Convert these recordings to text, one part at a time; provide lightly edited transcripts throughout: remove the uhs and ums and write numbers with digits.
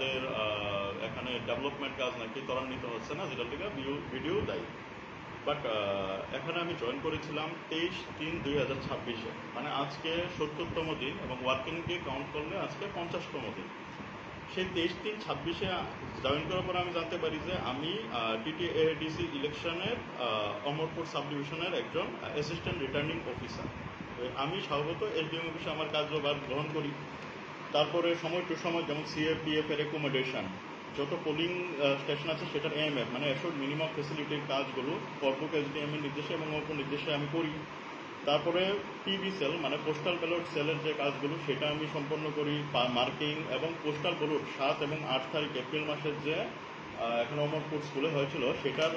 আমাদের এখানে ডেভেলপমেন্ট কাজ নাকি ত্বরান্বিত হচ্ছে না, যেটার থেকে ভিডিও দেয়। বাট এখানে আমি জয়েন করেছিলাম 23/3/2026-এ, মানে আজকে 70তম দিন এবং ওয়ার্কিং ডে কাউন্ট করলে আজকে 50তম দিন। সেই 23/3/26-এ জয়েন করার পরে আমি জানতে পারি যে আমি টিটিএডিসি ইলেকশনের অমরপুর সাব ডিভিশনের একজন অ্যাসিস্ট্যান্ট রিটার্নিং অফিসার। আমি স্বভাবত এসডিএম অফিসে আমার কার্যভার গ্রহণ করি। তারপরে সময় টু সময় যেমন সিএপিএফ এর রেকমেন্ডেশন, যত পোলিং স্টেশন আছে সেটার এএমএফ মানে অ্যাশোর্ড মিনিমাম ফেসিলিটির কাজগুলো কর্পোরেট এসডিএম এর নির্দেশে এবং অল্প নির্দেশে আমি করি। তারপরে পিবি সেল মানে পোস্টাল ব্যালট সেলের যে কাজগুলো সেটা আমি সম্পন্ন করি, মার্কিং এবং পোস্টাল ব্যালট 7 এবং 8 তারিখ এপ্রিল মাসের যে এখন অমরপুর স্কুলে হয়েছিল সেটার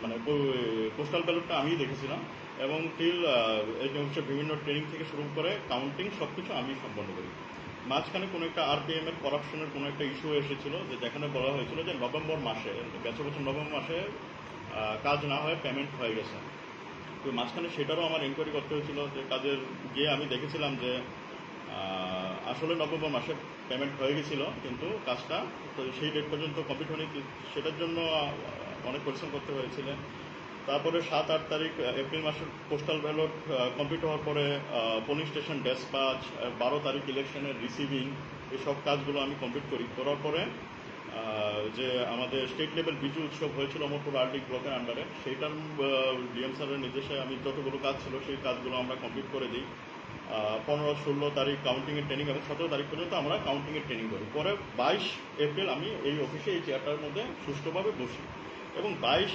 মানে পোস্টাল ব্যালটটা আমিই দেখেছিলাম এবং টিল বিভিন্ন ট্রেনিং থেকে শুরু করে কাউন্টিং সব কিছু আমি সম্পন্ন করি। মাঝখানে কোনো একটা আরপিএম এর করাপশনের কোনো একটা ইস্যু এসেছিল, যেখানে বলা হয়েছিল যে নভেম্বর মাসে, গত বছর নভেম্বর মাসে কাজ না হয়ে পেমেন্ট হয়ে গেছে। তো মাঝখানে সেটারও আমার এনকোয়ারি করতে হয়েছিল, যে কাজের গিয়ে আমি দেখেছিলাম যে আসলে নভেম্বর মাসে পেমেন্ট হয়ে গেছিল, কিন্তু কাজটা তো সেই ডেট পর্যন্ত কমপ্লিট হয়নি। সেটার জন্য অনেক পরিশ্রম করতে হয়েছিল। তারপরে 7-8 তারিখ এপ্রিল মাসের পোস্টাল ব্যালট কমপ্লিট হওয়ার পরে পোলিং স্টেশন ডেসপাচ, 12 তারিখ ইলেকশনের রিসিভিং, এসব কাজগুলো আমি কমপ্লিট করি। করার পরে যে আমাদের স্টেট লেভেল বিজু উৎসব হয়েছিল অমরপুর আরডিক ব্লকের আন্ডারে, সেইটার ডিএম স্যারের নির্দেশে আমি যতগুলো কাজ ছিল সেই কাজগুলো আমরা কমপ্লিট করে দিই। 15-16 তারিখ কাউন্টিংয়ের ট্রেনিং এবং 17 তারিখ পর্যন্ত আমরা কাউন্টিংয়ের ট্রেনিং করি। পরে 22 এপ্রিল আমি এই অফিসে এই চেয়ারটার মধ্যে সুষ্ঠুভাবে বসি এবং 22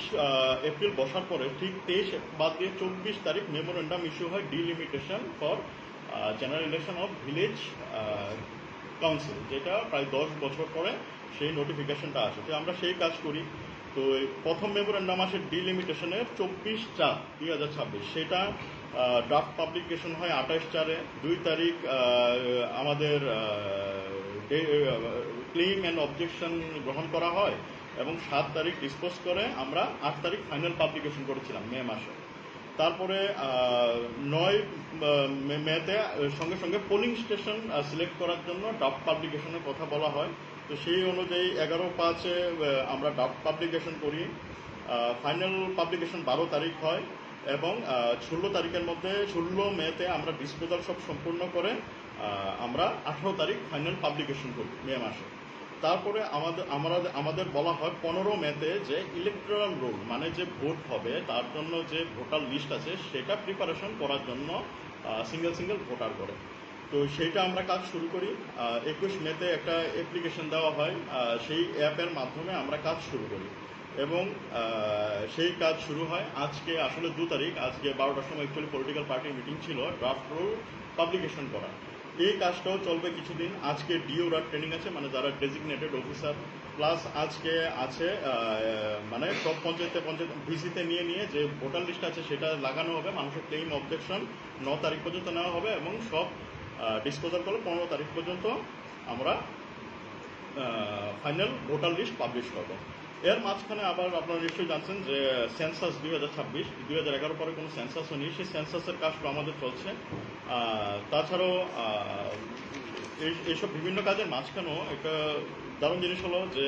এপ্রিল বসার পরে ঠিক 23 বাদ দিয়ে 24 তারিখ মেমোরেন্ডাম ইস্যু হয় delimitation for general election of village council, যেটা প্রায় 10 বছর পরে সেই নোটিফিকেশনটা আসে। তো আমরা সেই কাজ করি। তো প্রথম মেমোরেন্ডাম আসে ডিলিমিটেশনের 24/4/2026, সেটা ড্রাফট পাবলিকেশন হয় 28/4-এ। 2 তারিখ আমাদের ক্লেম অ্যান্ড অবজেকশন গ্রহণ করা হয় এবং 7 তারিখ ডিসপোজ করে আমরা 8 তারিখ ফাইনাল পাবলিকেশন করেছিলাম মে মাসে। তারপরে 9 মেতে সঙ্গে সঙ্গে পোলিং স্টেশন সিলেক্ট করার জন্য ড্রাফট পাবলিকেশনের কথা বলা হয়। তো সেই অনুযায়ী 11/5-এ আমরা ড্রাফট পাবলিকেশন করি। ফাইনাল পাবলিকেশন 12 তারিখ হয় এবং 16 তারিখের মধ্যে 16 মেতে আমরা ডিসপোজাল সব সম্পূর্ণ করে আমরা 18 তারিখ ফাইনাল পাবলিকেশন করি মে মাসে। তারপরে আমাদের বলা হয় 15 মেতে যে ইলেকট্রাল রোল মানে যে ভোট হবে তার জন্য যে ভোটার লিস্ট আছে সেটা প্রিপারেশন করার জন্য সিঙ্গেল ভোটার করে। তো সেইটা আমরা কাজ শুরু করি। 21 মেতে একটা অ্যাপ্লিকেশন দেওয়া হয়, সেই অ্যাপের মাধ্যমে আমরা কাজ শুরু করি এবং সেই কাজ শুরু হয় আজকে আসলে 2 তারিখ, আজকে 12টার সময় অ্যাকচুয়ালি পলিটিক্যাল পার্টির মিটিং ছিল ড্রাফট রুল পাবলিকেশন করা। এই কাজটাও চলবে কিছুদিন। আজকে ডিওরা ট্রেনিং আছে, মানে যারা ডেজিগনেটেড অফিসার, প্লাস আজকে আছে মানে সব পঞ্চায়েত ভিসিতে নিয়ে যে ভোটার লিস্ট আছে সেটা লাগানো হবে, মানুষের ক্লেম অবজেকশন 9 তারিখ পর্যন্ত নেওয়া হবে এবং সব ডিসপোজাল করলে 15 তারিখ পর্যন্ত আমরা ফাইনাল ভোটার লিস্ট পাবলিশ করব। এর মাঝখানে আবার আপনারা নিশ্চয়ই জানছেন যে সেন্সাস 2026, 2011 পরে কোনো সেন্সাস হয়নি, সেই সেন্সাসের কাজটা আমাদের চলছে। তাছাড়াও এইসব বিভিন্ন কাজের মাঝখানেও একটা দারুণ জিনিস হলো যে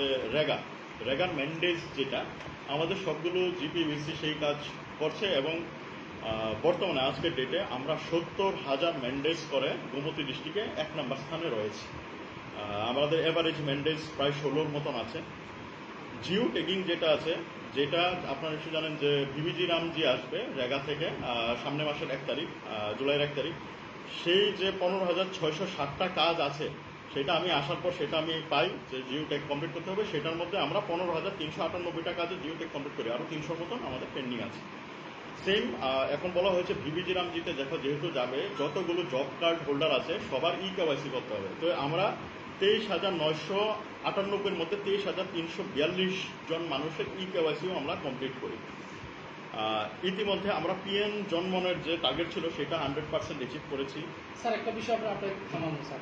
রেগার ম্যান্ডেজ, যেটা আমাদের সবগুলো জিপিভিসি সেই কাজ করছে এবং বর্তমানে আজকের ডেটে আমরা 70,000 ম্যান্ডেজ করে গোমতী ডিস্ট্রিক্টে 1 নম্বর স্থানে রয়েছে। আমাদের এভারেজ ম্যান্ডেজ প্রায় 16-র মতন আছে। জিও ট্যাগিং যেটা আছে, যেটা আপনারা নিশ্চয় জানেন যে ভিভিজি রামজি আসবে রেগা থেকে সামনে মাসের 1 তারিখ, জুলাইয়ের 1 তারিখ। সেই যে 15,660টা কাজ আছে সেটা আমি আসার পর সেটা আমি পাই যে জিও ট্যাগ কমপ্লিট করতে হবে, সেটার মধ্যে আমরা 15,398টা কাজে জিও ট্যাগ কমপ্লিট করি, আরও 300 মতন আমাদের পেন্ডিং আছে। সেম এখন বলা হয়েছে ভিভিজি রামজিতে যেহেতু যাবে, যতগুলো জব কার্ড হোল্ডার আছে সবার কেওয়াইসি করতে হবে। তো আমরা 23,998-এর মধ্যে 23,342 জন মানুষের কেওয়াইসিও আমরা কমপ্লিট করি। ইতিমধ্যে আমরা পিএম জন্মনের যে টার্গেট ছিল সেটা 100% অ্যাচিভ করেছি। স্যার একটা বিষয় আপনার থামানো স্যার,